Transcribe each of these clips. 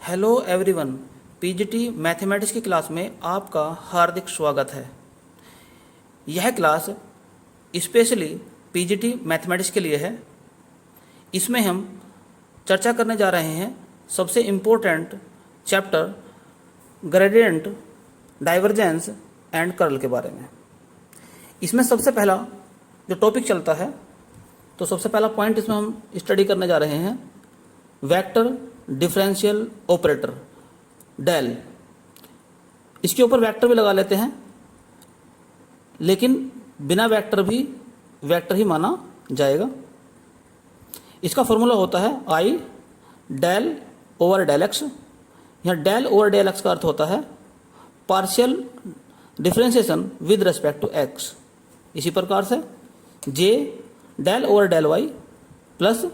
Hello everyone, PGT mathematics की class में आपका हार्दिक स्वागत है। यह क्लास स्पेशली पीजीटी मैथमेटिक्स के लिए है। इसमें हम चर्चा करने जा रहे हैं सबसे important chapter gradient, divergence and curl के बारे में। इसमें सबसे पहला जो टॉपिक चलता है, तो सबसे पहला पॉइंट इसमें हम स्टडी करने जा रहे हैं वेक्टर डिफरेंशियल ऑपरेटर डेल। इसके ऊपर वेक्टर भी लगा लेते हैं, लेकिन बिना वेक्टर भी वेक्टर ही माना जाएगा। इसका फॉर्मूला होता है i del over del x. यहाँ डेल ओवर डेल एक्स का अर्थ होता है partial differentiation with respect to x. इसी प्रकार से j del over del y plus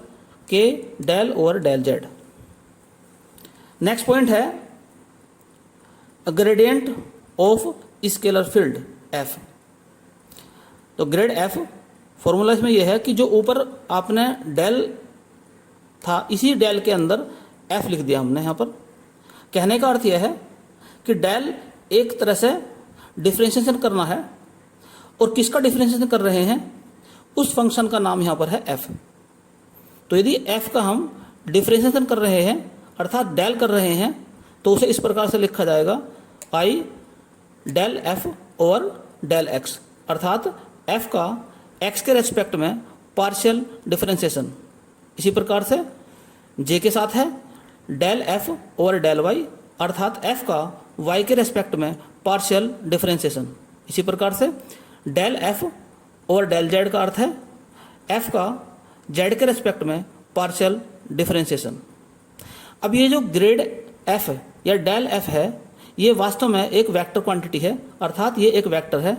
k del over del z. Next point है gradient of scalar field f. तो ग्रेड एफ फॉर्मूला इसमें यह है कि जो ऊपर आपने डेल था, इसी डेल के अंदर एफ लिख दिया हमने। यहाँ पर कहने का अर्थ यह है कि डेल एक तरह से डिफरेंशिएशन करना है, और किसका डिफरेंशिएशन कर रहे हैं, उस फंक्शन का नाम यहाँ पर है एफ। तो यदि एफ का हम डिफरेंशिएशन कर रहे हैं अर्थात डेल कर रहे हैं, तो उसे इस प्रकार से लिखा जाएगा i del f over del x, अर्थात एफ का एक्स के रेस्पेक्ट में पार्शियल डिफरेंशिएशन। इसी प्रकार से जे के साथ है del f over del y, अर्थात एफ का वाई के रेस्पेक्ट में पार्शियल डिफरेंशिएशन। इसी प्रकार से del f over del z का अर्थ है एफ का जेड के रेस्पेक्ट में पार्शियल डिफरेंशिएशन। अब ये जो ग्रेड एफ या डेल एफ है, ये वास्तव में एक वेक्टर क्वांटिटी है, अर्थात ये एक वेक्टर है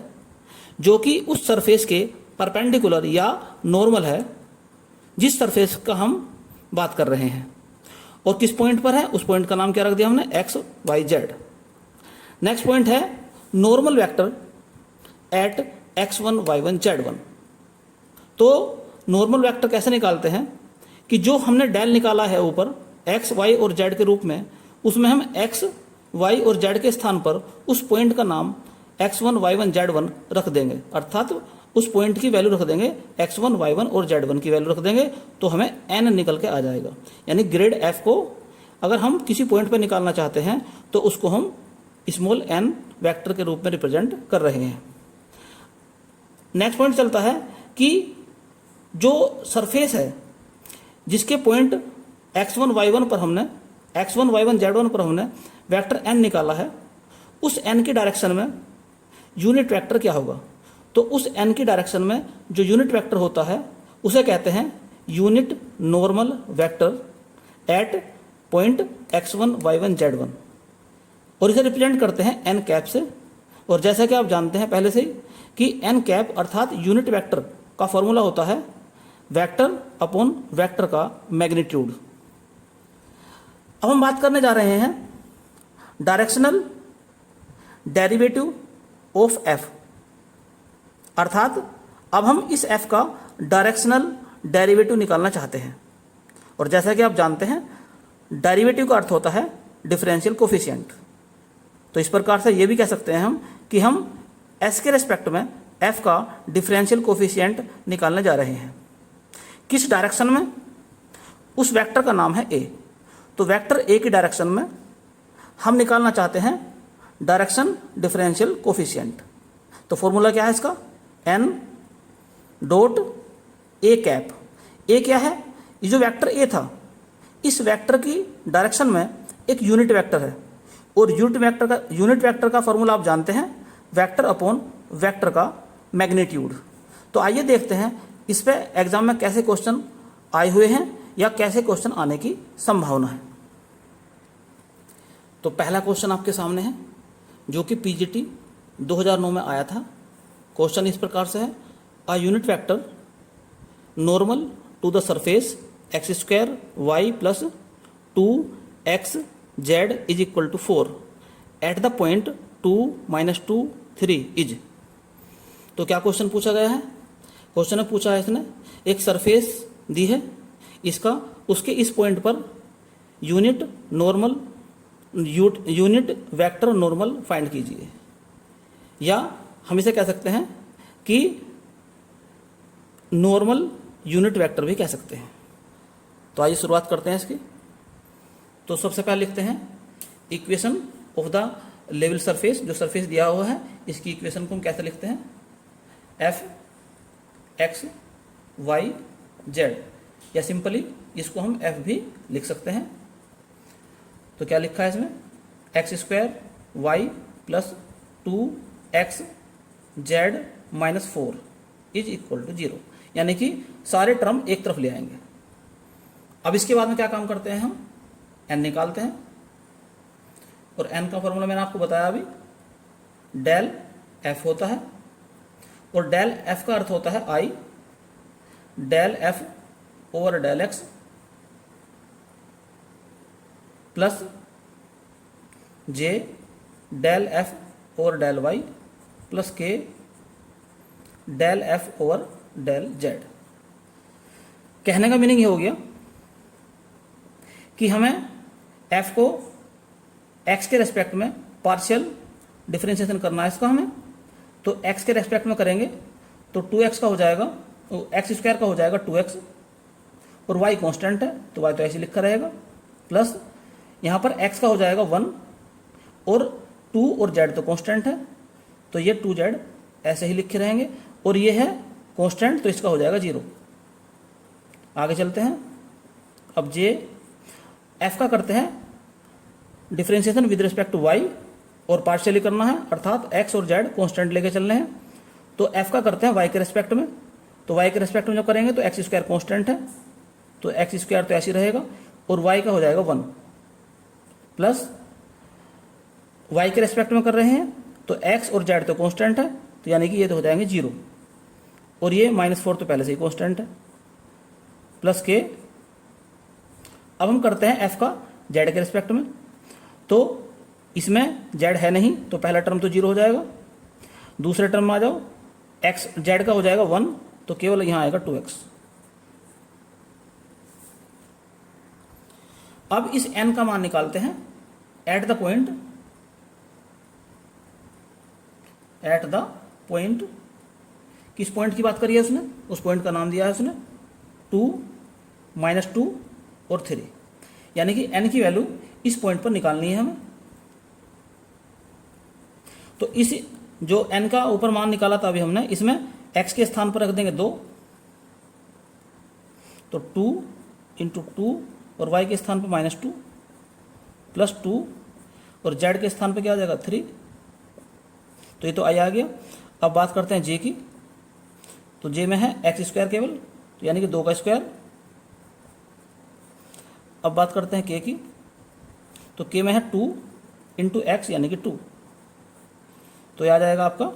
जो कि उस सरफेस के परपेंडिकुलर या नॉर्मल है जिस सरफेस का हम बात कर रहे हैं, और किस पॉइंट पर है, उस पॉइंट का नाम क्या रख दिया हमने, x y z. Next point है normal vector at x1 y1 z1। तो नॉर्मल वेक्टर कैसे निकालते हैं कि जो हमने डेल निकाला है ऊपर x, y और z के रूप में, उसमें हम x, y और z के स्थान पर उस पॉइंट का नाम x1 y1 z1 रख देंगे, अर्थात उस पॉइंट की वैल्यू रख देंगे x1 y1 और z1 की वैल्यू रख देंगे, तो हमें n निकल के आ जाएगा। यानी ग्रेड f को अगर हम किसी पॉइंट पर निकालना चाहते हैं तो उसको हम स्मॉल n वेक्टर के रूप में रिप्रेजेंट कर रहे हैं। नेक्स्ट पॉइंट चलता है कि जो सरफेस है जिसके पॉइंट x1 y1 पर हमने x1 y1 z1 पर हमने वेक्टर n निकाला है, उस n की डायरेक्शन में यूनिट वेक्टर क्या होगा। तो उस n की डायरेक्शन में जो यूनिट वेक्टर होता है उसे कहते हैं unit normal vector eight point x1 y1 z1, और इसे रिप्रेजेंट करते हैं n कैप से। और जैसा कि आप जानते हैं पहले से ही कि n कैप अर्थात यूनिट वेक्टर का फॉर्मूला होता है वेक्टर अपॉन वेक्टर का मैग्नीट्यूड। अब हम बात करने जा रहे हैं डायरेक्शनल डेरिवेटिव ऑफ f, अर्थात अब हम इस f का डायरेक्शनल डेरिवेटिव निकालना चाहते हैं। और जैसा कि आप जानते हैं डेरिवेटिव का अर्थ होता है डिफरेंशियल कोफिशिएंट। तो इस प्रकार से ये भी कह सकते हैं हम कि हम s के रेस्पेक्ट में f का डिफरेंशियल कोफिशिएंट निकालने जा रहे हैं। किस डायरेक्शन में, उस वेक्टर का नाम है a। तो वेक्टर a की डायरेक्शन में हम निकालना चाहते हैं डायरेक्शन डिफरेंशियल कोफिशिएंट। तो फॉर्मूला क्या है इसका, n dot a cap. a क्या है, ये जो वेक्टर a था, इस वेक्टर की डायरेक्शन में एक यूनिट वेक्टर है, और यूनिट वेक्टर का फॉर्मूला आप जानते हैं वेक्टर अपॉन वेक्टर का मैग्नीट्यूड। तो आइए देखते हैं इस पे एग्जाम में कैसे क्वेश्चन आए हुए हैं या कैसे क्वेश्चन आने की संभावना है। तो पहला क्वेश्चन आपके सामने है जो कि पीजीटी 2009 में आया था। क्वेश्चन इस प्रकार से है, a unit vector normal to the surface X square Y plus 2x z is equal to 4 at the point 2 - 2 3 is. तो क्या क्वेश्चन पूछा गया है, क्वेश्चन में पूछा है इसने एक सरफेस दी है, इसका उसके इस point per unit normal unit vector normal find कीजिए, या हम इसे कह सकते हैं कि नॉर्मल यूनिट वेक्टर भी कह सकते हैं। तो आइए शुरुआत करते हैं इसकी। तो सबसे पहले लिखते हैं equation of the level surface. जो सरफेस दिया हुआ है इसकी इक्वेशन को हम कैसे लिखते हैं, एफ एक्स वाई जेड, या सिंपली इसको हम एफ भी लिख सकते हैं। तो क्या लिखा है इसमें, X square Y plus 2x Z minus 4 is equal to 0, यानी कि सारे टर्म एक तरफ ले आएंगे। अब इसके बाद में क्या काम करते हैं, हम n निकालते हैं, और n का फॉर्मूला मैंने आपको बताया अभी, डेल f होता है, और डेल f का अर्थ होता है i, del f over del x plus j del f over del y plus k del f over del z। कहने का मीनिंग ये हो गया कि हमें f को x के रेस्पेक्ट में पार्शियल डिफरेंशिएशन करना है इसका हमें। तो x के रेस्पेक्ट में करेंगे तो 2x का हो जाएगा, एक्स स्क्वायर का हो जाएगा 2x, और y कांस्टेंट है तो y तो ऐसे लिखा रहेगा, प्लस यहाँ पर x का हो जाएगा 1, और 2 और z तो कांस्टेंट है तो ये 2z ऐसे ही लिखे रहेंगे, और ये है कांस्टेंट तो इसका हो जाएगा 0। आगे चलते हैं। अब j f का करते हैं differentiation with respect to y, और पार्शियली करना है, अर्थात x और z कांस्टेंट लेके चलने हैं। तो f का करते हैं y के रेस्पेक्ट में, तो y के रेस्पेक्ट में जब करेंगे तो एक्स स्क्वायर कांस्टेंट है तो एक्स स्क्वायर तो ऐसे ही रहेगा, और y का हो जाएगा 1, प्लस y के रेस्पेक्ट में कर रहे हैं तो x और z तो कांस्टेंट है तो यानी कि ये तो हो जाएंगे 0, और ये -4 तो पहले से ही कांस्टेंट है, प्लस k। अब हम करते हैं f का z के रेस्पेक्ट में, तो इसमें z है नहीं तो पहला टर्म तो 0 हो जाएगा, दूसरे टर्म में आ जाओ, x z का हो जाएगा 1 तो केवल यहाँ आएगा 2x। अब इस n का मान निकालते हैं एट द पॉइंट, किस पॉइंट की बात करी है उसने, उस पॉइंट का नाम दिया है उसने 2, -2 और 3, यानी कि n की वैल्यू इस पॉइंट पर निकालनी है हमें। तो इस जो n का ऊपर मान निकाला था अभी हमने, इसमें x के स्थान पर रख देंगे 2, तो 2 × 2, और y के स्थान पर -2 प्लस 2, और z के स्थान पर क्या आ जाएगा 3, तो ये तो आई आ गया। अब बात करते हैं j की, तो j में है एक्स स्क्वायर केवल, तो यानी कि 2 का स्क्वायर। अब बात करते हैं k की, तो k में है 2 × x यानी कि 2, तो ये आ जाएगा आपका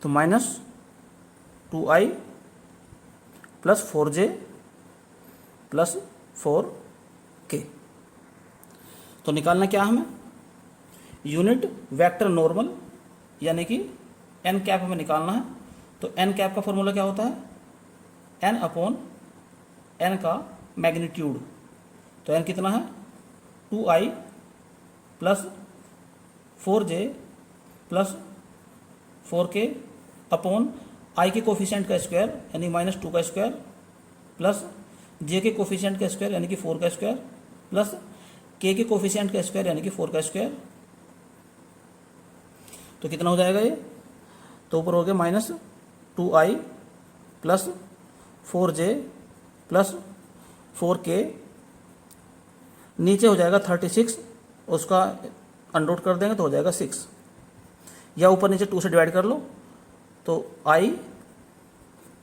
तो -2i plus 4j plus 4k। तो निकालना क्या हमें, यूनिट वेक्टर नॉर्मल, यानी कि n कैप हमें निकालना है। तो n कैप का फॉर्मूला क्या होता है, n/n का मैग्नीट्यूड। तो n कितना है 2i plus 4j plus 4k upon i के कोफिशिएंट का स्क्वायर यानी -2 का स्क्वायर, प्लस j के कोफिशिएंट का स्क्वायर यानी कि 4 का स्क्वायर, प्लस k के कोफिशिएंट का स्क्वायर यानी कि 4 का स्क्वायर। तो कितना हो जाएगा ये, तो ऊपर हो गया -2i plus 4j plus 4k, नीचे हो जाएगा 36, उसका अंडर कर देंगे तो हो जाएगा 6, या ऊपर नीचे 2 से डिवाइड कर लो, तो i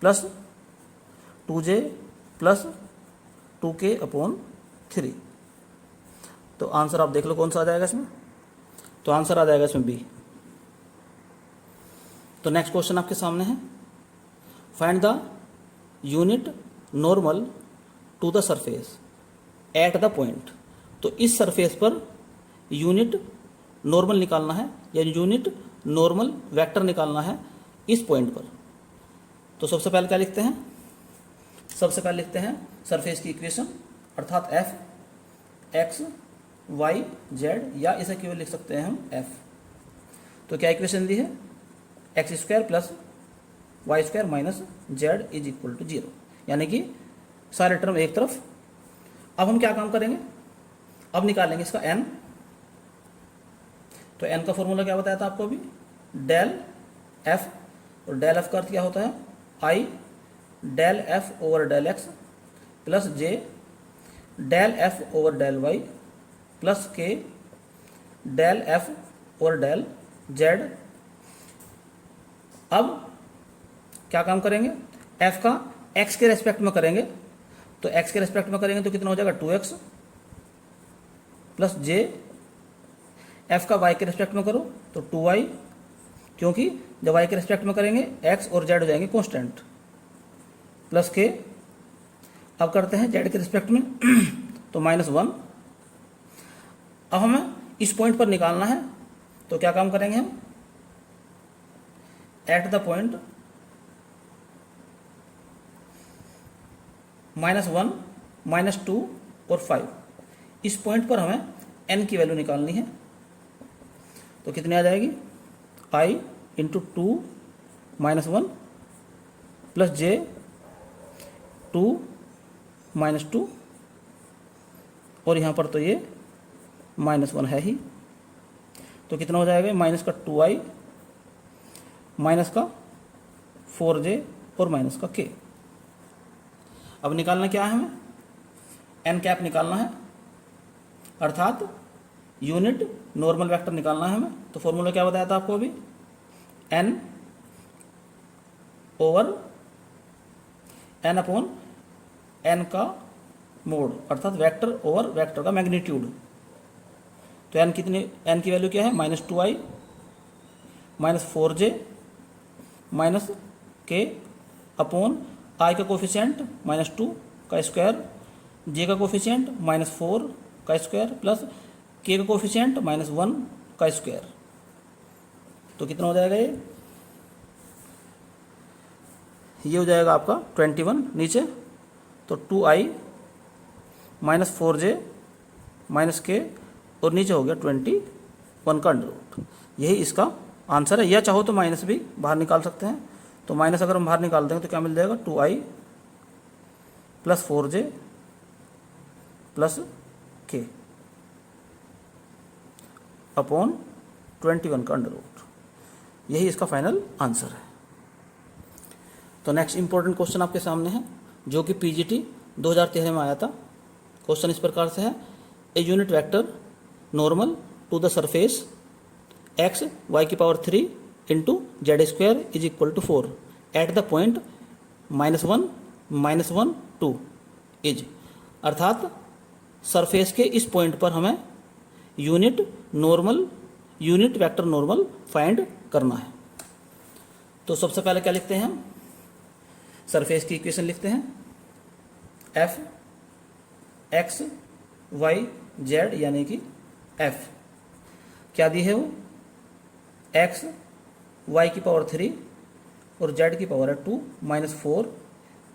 plus 2j plus 2k upon 3। तो आंसर आप देख लो कौन सा आ जाएगा इसमें, तो आंसर आ जाएगा इसमें बी। तो नेक्स्ट क्वेश्चन आपके सामने है, find the unit normal to the surface at the point. तो इस सरफेस पर यूनिट नॉर्मल निकालना है, या यूनिट नॉर्मल वेक्टर निकालना है इस पॉइंट पर। तो सबसे पहले क्या लिखते हैं, सबसे पहले लिखते हैं सरफेस की इक्वेशन, अर्थात एक्स वाई जेड, या इसे केवल लिख सकते हैं हम एफ। तो क्या इक्वेशन दी है, X square plus Y square minus Z is equal to 0, यानी कि सारे टर्म एक तरफ। अब हम क्या काम करेंगे, अब निकालेंगे इसका n। तो n का फॉर्मूला क्या बताया था आपको अभी, डेल f, और डेल f का अर्थ क्या होता है, i del f over del x plus j del f over del y plus k del f over del z। अब क्या काम करेंगे, f का x के रेस्पेक्ट में करेंगे, तो x के रेस्पेक्ट में करेंगे तो कितना हो जाएगा 2x प्लस j, f का y के रेस्पेक्ट में करो तो 2y, क्योंकि जब y के रेस्पेक्ट में करेंगे x और z हो जाएंगे कांस्टेंट, प्लस k। अब करते हैं z के रेस्पेक्ट में तो -1। अब हमें इस पॉइंट पर निकालना है, तो क्या काम करेंगे हम, एट द पॉइंट -1 -2 और 5, इस पॉइंट पर हमें n की वैल्यू निकालनी है। तो कितनी आ जाएगी, i इंटू 2 -1 प्लस j 2 -2, और यहाँ पर तो ये -1 है ही, तो कितना हो जाएगा, माइनस का 2i माइनस का 4j और माइनस का k। अब निकालना क्या है हमें, n कैप निकालना है, अर्थात यूनिट नॉर्मल वेक्टर निकालना है हमें। तो फॉर्मूला क्या बताया था आपको अभी, n over n upon n का मोड, अर्थात वेक्टर ओवर वेक्टर का मैग्नीट्यूड। तो n कितनी, n की वैल्यू क्या है, -2i minus 4j minus k upon i का कोफिशिएंट -2 का स्क्वायर, j का कोफिशिएंट -4 का स्क्वायर प्लस k का कोफिशिएंट -1 का स्क्वायर। तो कितना हो जाएगा ये हो जाएगा आपका 21 नीचे, तो 2i minus 4j minus k, और नीचे हो गया 21 का अंडर रूट। यही इसका आंसर है, या चाहो तो माइनस भी बाहर निकाल सकते हैं। तो माइनस अगर हम बाहर निकाल देंगे तो क्या मिल जाएगा, 2i plus 4j plus k upon 21 का अंडर रूट। यही इसका फाइनल आंसर है। तो नेक्स्ट इंपॉर्टेंट क्वेश्चन आपके सामने है, जो कि पीजीटी 2013 में आया था। क्वेश्चन इस प्रकार से है, a unit vector normal to the surface x y⁻³ into z square is equal to 4 at the point -1 -1 2 is, अर्थात सरफेस के इस पॉइंट पर हमें यूनिट वेक्टर नॉर्मल फाइंड करना है। तो सबसे पहले क्या लिखते हैं हम, सरफेस की इक्वेशन लिखते हैं, f x y z, यानी कि f क्या दी है वो, x y⁻³ और z की पावर है 2 -4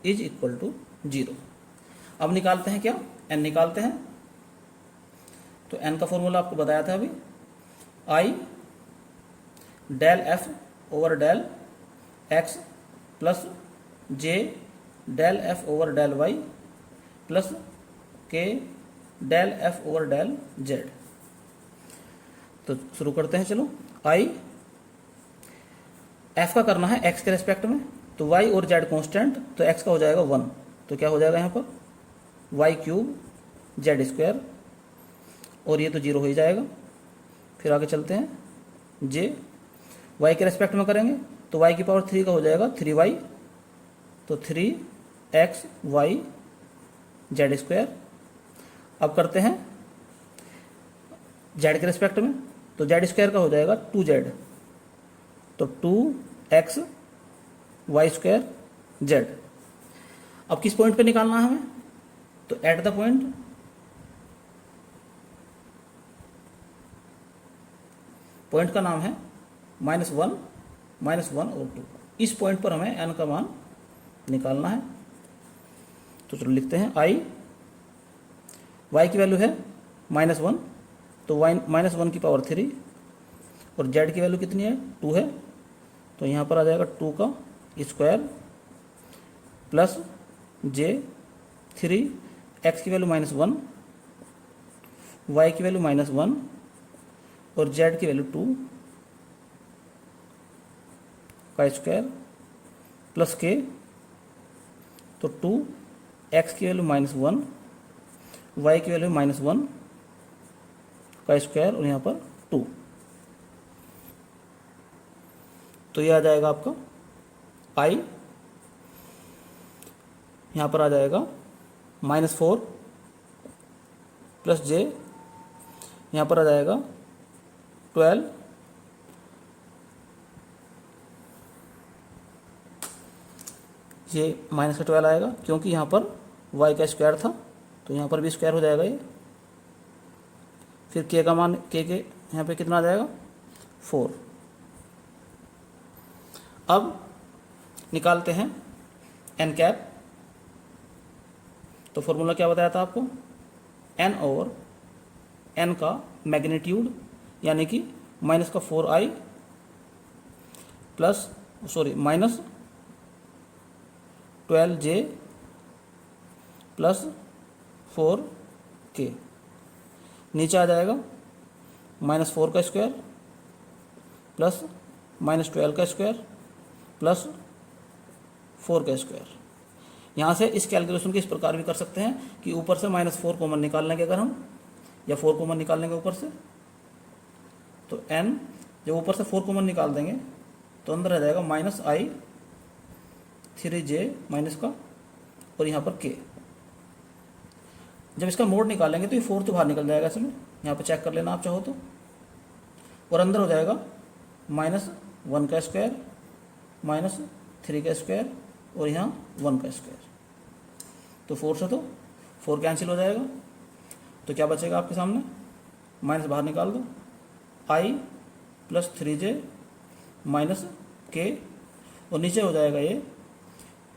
इज इक्वल टू 0। अब निकालते हैं क्या, n निकालते हैं। तो n का फॉर्मूला आपको बताया था अभी, i del f over del x plus j del f over del y plus k del f over del z। तो शुरू करते हैं, चलो। i f का करना है x के रेस्पेक्ट में, तो y और z कांस्टेंट, तो x का हो जाएगा 1, तो क्या हो जाएगा यहाँ पर y³ z², और ये तो 0 हो ही जाएगा। फिर आगे चलते हैं, j y के रेस्पेक्ट में करेंगे तो y⁻³ का हो जाएगा 3y, तो 3x y z²। अब करते हैं z के रेस्पेक्ट में, तो z² का हो जाएगा 2z, तो 2x y² z। अब किस पॉइंट पे निकालना है हमें, तो एट द पॉइंट का नाम है -1 -1 और 2, इस पॉइंट पर हमें n का मान निकालना है। तो चलो लिखते हैं, i y की वैल्यू है -1, तो -1 की पावर 3, और z की वैल्यू कितनी है, 2 है, तो यहाँ पर आ जाएगा 2 का स्क्वायर प्लस j3, x की वैल्यू -1, y की वैल्यू -1 और z की वैल्यू 2 का स्क्वायर प्लस k, तो 2, x की वैल्यू -1, y की वैल्यू -1 का स्क्वायर और यहाँ पर 2, तो ये आ जाएगा आपका i, यहाँ पर आ जाएगा -4 प्लस j, यहाँ पर आ जाएगा 12, ये -12 आएगा क्योंकि यहाँ पर y का स्क्वायर था, तो यहाँ पर भी स्क्वायर हो जाएगा ये। फिर k का मान, k के यहाँ पे कितना आ जाएगा, 4। अब निकालते हैं n कैप। तो फॉर्मूला क्या बताया था आपको, n ओवर n का मैग्नीट्यूड यानी कि -4i plus -12j plus 4k, नीचे आ जाएगा -4 का स्क्वायर प्लस -12 का स्क्वायर प्लस 4 का स्क्वायर। यहाँ से इस कैलकुलेशन को इस प्रकार भी कर सकते हैं कि ऊपर से -4 कॉमन निकाल लेंगे अगर हम, या 4 कॉमन निकाल लेंगे ऊपर से, तो n जब ऊपर से 4 कॉमन निकाल देंगे तो अंदर आ जाएगा -i3j माइनस का और यहाँ पर k। जब इसका मोड निकालेंगे तो ये 4 तो बाहर निकल जाएगा इसमें, यहाँ पर चेक कर लेना आप चाहो तो, और अंदर हो जाएगा -1 का स्क्वायर -3 का स्क्वायर और यहाँ 1 का स्क्वायर, तो 4 से तो 4 कैंसिल हो जाएगा, तो क्या बचेगा आपके सामने, माइनस बाहर निकाल दो, i plus 3j minus k और नीचे हो जाएगा ये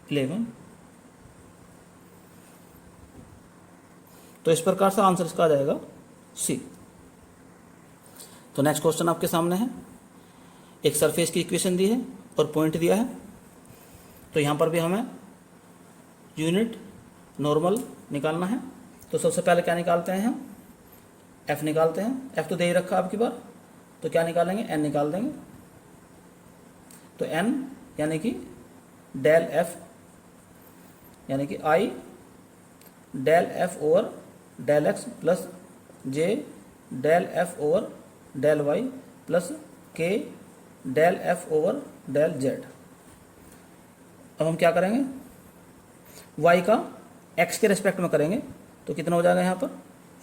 11। तो इस प्रकार से आंसर इसका आ जाएगा सी। तो नेक्स्ट क्वेश्चन आपके सामने है, एक सरफेस की इक्वेशन दी है और पॉइंट दिया है, तो यहाँ पर भी हमें यूनिट नॉर्मल निकालना है। तो सबसे पहले क्या निकालते हैं हम, f निकालते हैं। f तो दे ही रखा आपकी बार, तो क्या निकालेंगे, n निकाल देंगे। तो n यानी कि डेल f यानी कि i del f over del x plus j del f over del y plus k del f over del z। अब हम क्या करेंगे, y का x के रेस्पेक्ट में करेंगे, तो कितना हो जाएगा यहाँ पर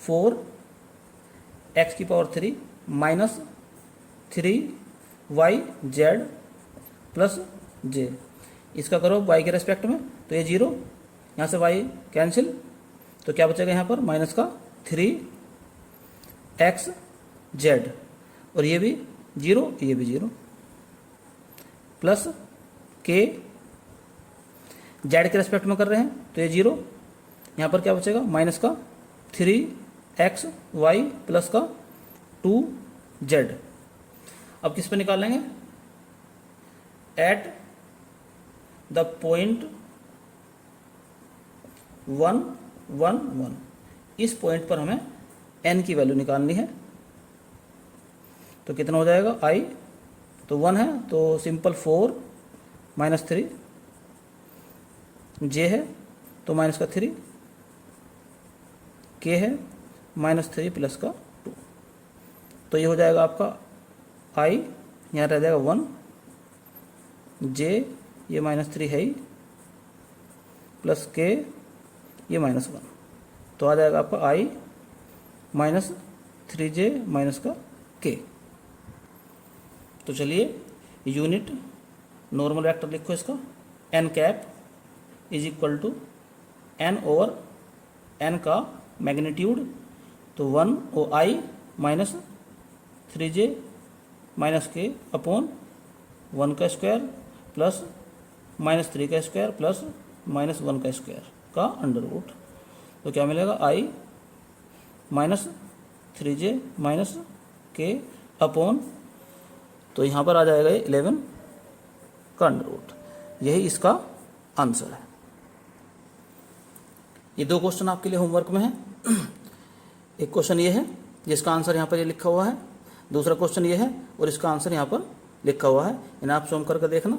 4x की power 3 minus 3yz plus j। इसका करो y के रेस्पेक्ट में, तो ये 0, यहाँ से y कैंसिल, तो क्या बचेगा यहाँ पर माइनस का 3xz और ये भी 0, ये भी 0 प्लस k z के रेस्पेक्ट में कर रहे हैं, तो ये 0, यहाँ पर क्या बचेगा माइनस का 3xy प्लस का 2z। अब किस पे निकालेंगे, एट द पॉइंट 1 1 1, इस पॉइंट पर हमें n की वैल्यू निकालनी है। तो कितना हो जाएगा i, तो 1 है तो सिंपल 4 माइनस 3, j है तो माइनस का 3, k है -3 प्लस का 2, तो ये हो जाएगा आपका i, यहाँ रह जाएगा 1, j ये -3 है ही प्लस k ये -1, तो आ जाएगा आपका i -3j माइनस का k। तो चलिए यूनिट नॉर्मल वेक्टर लिखो इसका, n cap is equal to n over n का मैग्नीट्यूड, तो 1 ओ i minus 3j minus k upon 1 का स्क्वायर प्लस -3 का स्क्वायर प्लस -1 का स्क्वायर का अंडर रूट। तो क्या मिलेगा i 3j माइनस के अपॉन, तो यहाँ पर आ जाएगा ये 11 का अंडर रूट। यही इसका आंसर है। ये दो क्वेश्चन आपके लिए होमवर्क में है। एक क्वेश्चन ये है जिसका आंसर यहाँ पर ये लिखा हुआ है, दूसरा क्वेश्चन ये है और इसका आंसर यहाँ पर लिखा हुआ है। इन्हें आप सोम करके देखना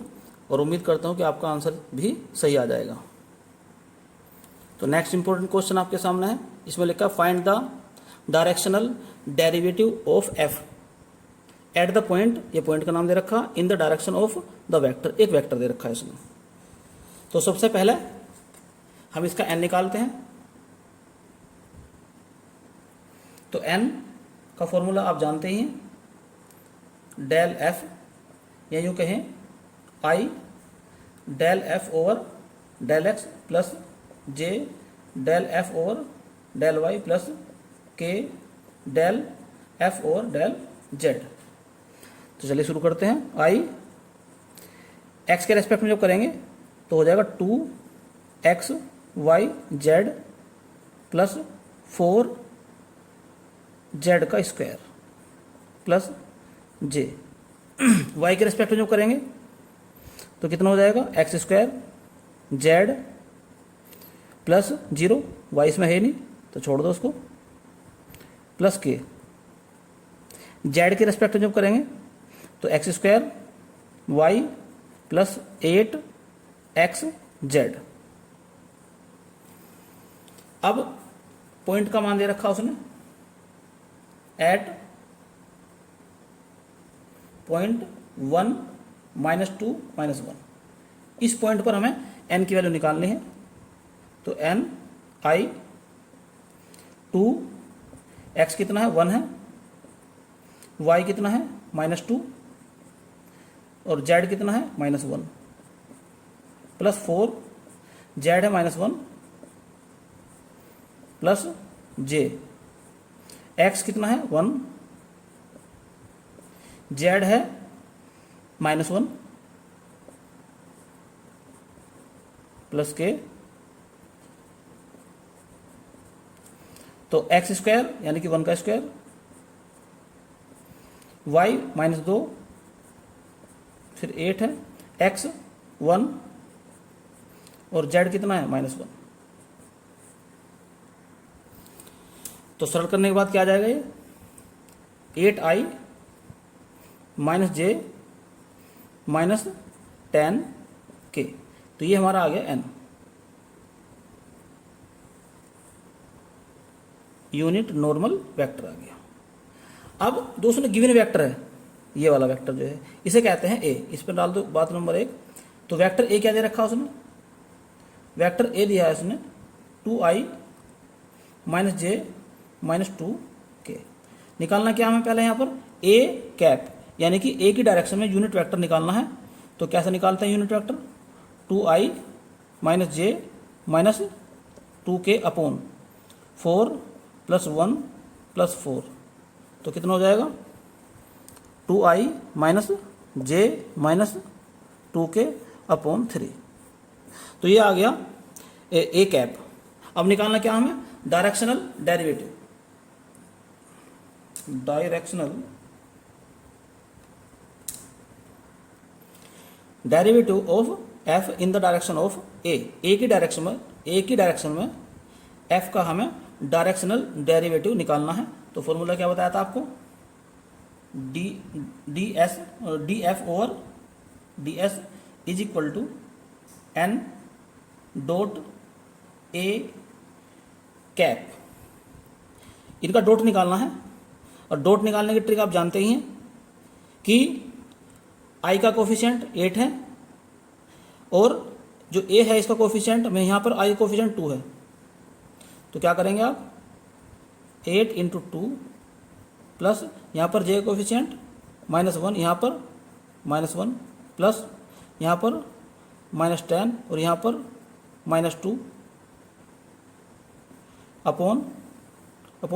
और उम्मीद करता हूँ कि आपका आंसर भी सही आ जाएगा। तो नेक्स्ट इंपॉर्टेंट क्वेश्चन आपके सामने है। इसमें लिखा find the directional derivative of F eight the point, ये पॉइंट का नाम दे रखा, इन the direction of the vector, एक वेक्टर दे रखा है इसमें। तो सबसे पहले हम इसका एन निकालते हैं। तो एन का फॉर्मूला आप जानते ही हैं, डेल एफ, या यूँ कहें i del f over del x plus j del f over del y plus k del f over del z. तो चलिए शुरू करते हैं। आई एक्स के रेस्पेक्ट में जब करेंगे तो हो जाएगा 2x y z plus 4z का स्क्वायर प्लस j। y के रेस्पेक्ट में जब करेंगे तो कितना हो जाएगा, X square z plus 0, y इसमें है नहीं तो छोड़ दो उसको, प्लस k। z के रेस्पेक्ट में जब करेंगे तो X square Y plus 8x z। अब पॉइंट का मान दे रखा उसने एट पॉइंट 1 माइनस 2 माइनस 1। इस पॉइंट पर हमें n की वैल्यू निकालनी है। तो n आई 2, x कितना है 1 है, y कितना है -2 और z कितना है -1 प्लस 4, z है -1 प्लस j, x कितना है 1, z है -1 प्लस k। तो एक्स स्क्वायर यानी कि 1 का स्क्वायर, y -2 फिर 8 है, x 1 और z कितना है -1। तो सरल करने के बाद क्या आ जाएगा, ये 8i minus j minus 10k। तो ये हमारा आ गया n, यूनिट नॉर्मल वेक्टर आ गया। अब दोस्तों ने गिवन वेक्टर है, ये वाला वेक्टर जो है इसे कहते हैं ए। इस पर डाल दो बात नंबर 1। तो वेक्टर ए क्या दे रखा है उसने, वेक्टर ए दिया है उसने 2i minus j minus 2k। निकालना क्या हमें पहले यहाँ पर ए कैप, यानी कि ए की डायरेक्शन में यूनिट वेक्टर निकालना है। तो कैसे निकालते हैं unit vector, 2i minus j minus 2k upon 4 plus 1 plus 4। तो कितना हो जाएगा 2i minus j minus 2k upon 3। तो ये आ गया ए कैप। अब निकालना क्या हमें, directional derivative, directional derivative of f in the direction of a की डायरेक्शन में एफ का हमें डायरेक्शनल डेरिवेटिव निकालना है। तो फॉर्मूला क्या बताया था आपको, D F over D S is equal to N dot A cap. इनका डॉट निकालना है और डॉट निकालने की ट्रिक आप जानते ही हैं कि आई का कोफिशिएंट 8 है और जो ए है इसका कोफिशिएंट में यहाँ पर आई कोफिशिएंट 2 है। तो क्या करेंगे आप, 8 इंटू 2 प्लस यहाँ पर जे कोफिशिएंट -1, यहाँ पर -1 प्लस यहाँ पर -10 और यहाँ पर -2 अपॉन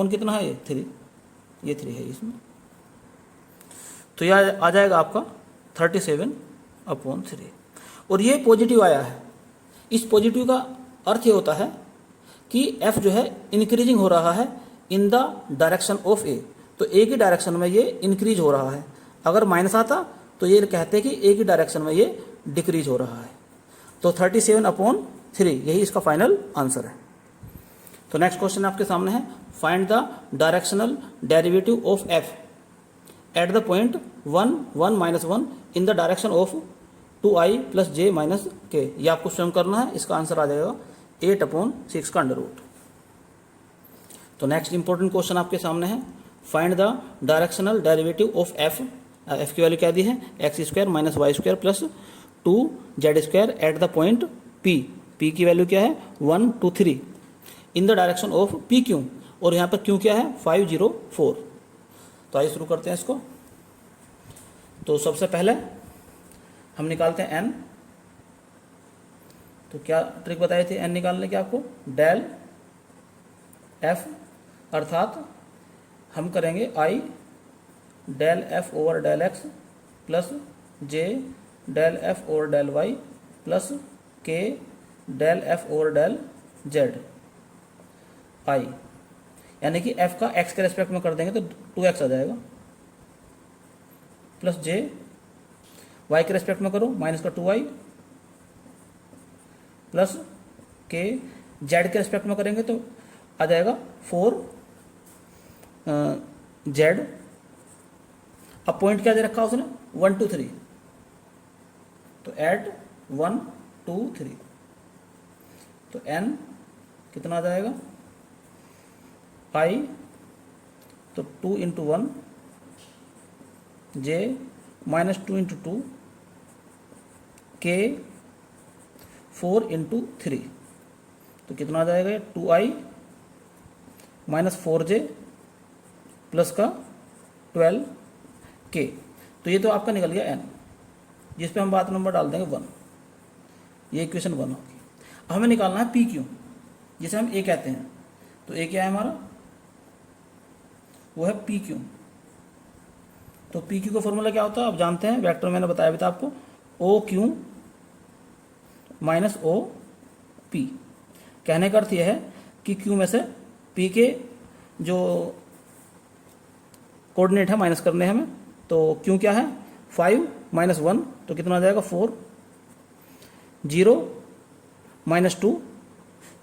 कितना है ये 3, ये 3 है इसमें। तो यह आ जाएगा आपका 37/3। और ये पॉजिटिव आया है। इस पॉजिटिव का अर्थ ये होता है कि f जो है इंक्रीजिंग हो रहा है इन द डायरेक्शन ऑफ ए, तो ए की डायरेक्शन में ये इंक्रीज हो रहा है। अगर माइनस आता तो ये कहते हैं कि ए की डायरेक्शन में ये डिक्रीज हो रहा है। तो 37/3 यही इसका फाइनल आंसर है। तो नेक्स्ट क्वेश्चन आपके सामने है, find the directional derivative of F eight the point 1, 1, -1 in the direction of 2i plus j minus के। ये आपको स्वयं करना है। इसका आंसर आ जाएगा 8/6 का अंडर रूट। तो नेक्स्ट इंपॉर्टेंट क्वेश्चन आपके सामने है, find the directional derivative of F. F की वैल्यू क्या दी है, x² minus y² plus 2z² eight the point p। p की वैल्यू क्या है 1, 2, 3 इन the direction of p Q, और यहाँ पर q क्या है 5, 0, 4। तो आइए शुरू करते हैं इसको। तो सबसे पहले हम निकालते हैं n। तो क्या ट्रिक बताई थी n निकालने की आपको, डेल f, अर्थात हम करेंगे i del f over del x plus j del f over del y plus k del f over del z i, यानी कि f का x के रेस्पेक्ट में कर देंगे तो 2x आ जाएगा, प्लस j y के रेस्पेक्ट में करो माइनस का 2y प्लस k z के रेस्पेक्ट में करेंगे तो आ जाएगा 4z। अब पॉइंट क्या दे रखा उसने 1, 2, 3, तो एट 1, 2, 3, तो n कितना आ जाएगा i, तो 2 × 1 j माइनस 2 × 2 k 4 × 3, तो कितना आ जाएगा 2i माइनस 4j प्लस का 12k। तो ये तो आपका निकल गया n, जिस पे हम बात नंबर डाल देंगे 1। ये इक्वेशन 1 होगी। अब हमें निकालना है पी क्यू, जिसे हम a कहते हैं। तो a क्या है हमारा, वो है पी क्यू। तो पी क्यू का फॉर्मूला क्या होता है आप जानते हैं, वेक्टर मैंने बताया भी था आपको, O Q minus O P. कहने का अर्थ यह है कि क्यू में से पी के जो कोऑर्डिनेट है माइनस करने हैं हमें। तो क्यू क्या है 5 - 1, तो कितना आ जाएगा 4, 0 - 2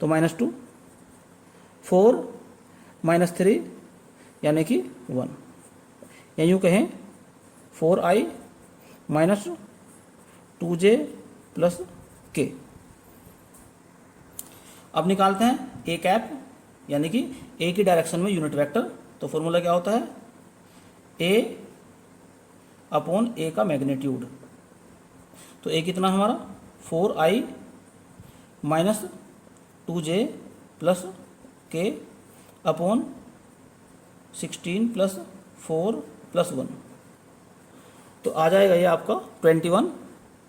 तो -2, 4 - 3 यानी कि 1, या यूँ कहें 4i minus 2j plus k। अब निकालते हैं a कैप, यानी कि a की डायरेक्शन में यूनिट वेक्टर। तो फॉर्मूला क्या होता है a/a का मैग्नीट्यूड। तो a कितना हमारा 4i minus 2j plus k upon 16 plus 4 plus 1, तो आ जाएगा ये आपका 21।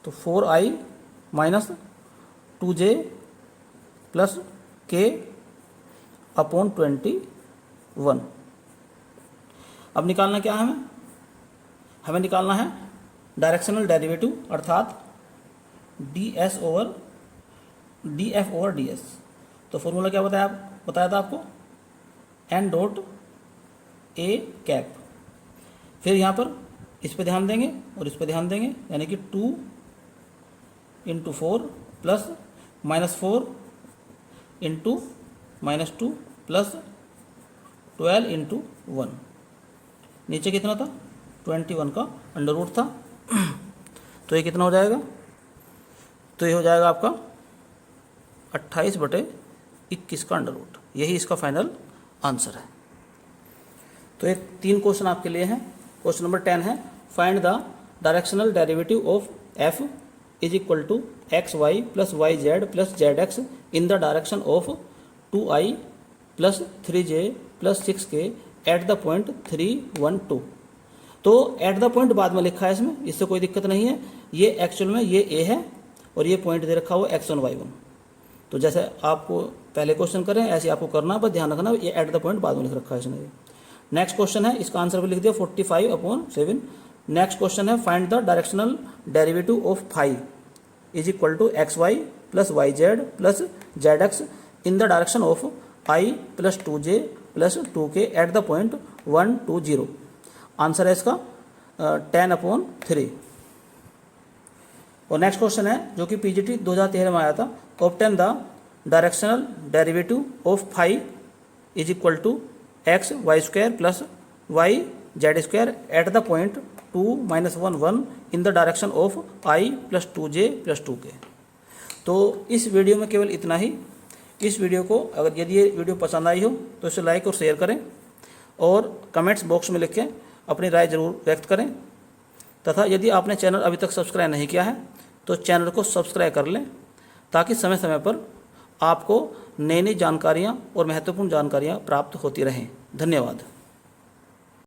तो 4i minus 2j plus k upon 21। अब निकालना क्या है हमें निकालना है डायरेक्शनल डेरिवेटिव, अर्थात df ओवर ds। तो फॉर्मूला क्या बताया था आपको n डॉट a कैप। फिर यहाँ पर इस पे ध्यान देंगे और इस पे ध्यान देंगे, यानी कि 2 × 4 प्लस -4 × -2 प्लस 12 × 1। नीचे कितना था 21 का अंडर रूट था। तो ये कितना हो जाएगा, तो ये हो जाएगा आपका 28/21 का अंडर रूट। यही इसका फाइनल आंसर है। तो ये 3 क्वेश्चन आपके लिए हैं। क्वेश्चन नंबर 10 है, find the directional derivative of f is equal to xy plus yz plus zx in the direction of 2i plus 3j plus 6k at the point 3, 1, 2। तो eight the point बाद में लिखा है इसमें, इससे कोई दिक्कत नहीं है। ये एक्चुअल में ये a है और ये पॉइंट दे रखा हुआ x1, y1। तो जैसे आपको पहले क्वेश्चन करें ऐसे आपको करना, बस ध्यान रखना ये एट द पॉइंट बाद में लिख रखा है इसने। नेक्स्ट क्वेश्चन है, इसका आंसर भी लिख दिया 45/7। नेक्स्ट क्वेश्चन है, find the directional derivative of phi is equal to xy plus yz plus zx in the direction of i plus 2j plus 2k at the point 1 2 0। Answer है इसका 10/3। और next question है जो कि PGT 2013 में आया था, obtain the directional derivative of phi is equal to X Y square plus Y Z square at the point 2 - 1 1 in the direction of I plus 2j plus 2k। तो इस video में केवल इतना ही। इस वीडियो को अगर यदि ये वीडियो पसंद आई हो तो इसे लाइक और शेयर करें और कमेंट्स बॉक्स में लिख के अपनी राय जरूर व्यक्त करें। तथा यदि आपने चैनल अभी तक सब्सक्राइब नहीं किया है तो चैनल को सब्सक्राइब कर लें, ताकि समय समय पर आपको नई नई जानकारियाँ और महत्वपूर्ण जानकारियाँ प्राप्त होती रहें। धन्यवाद।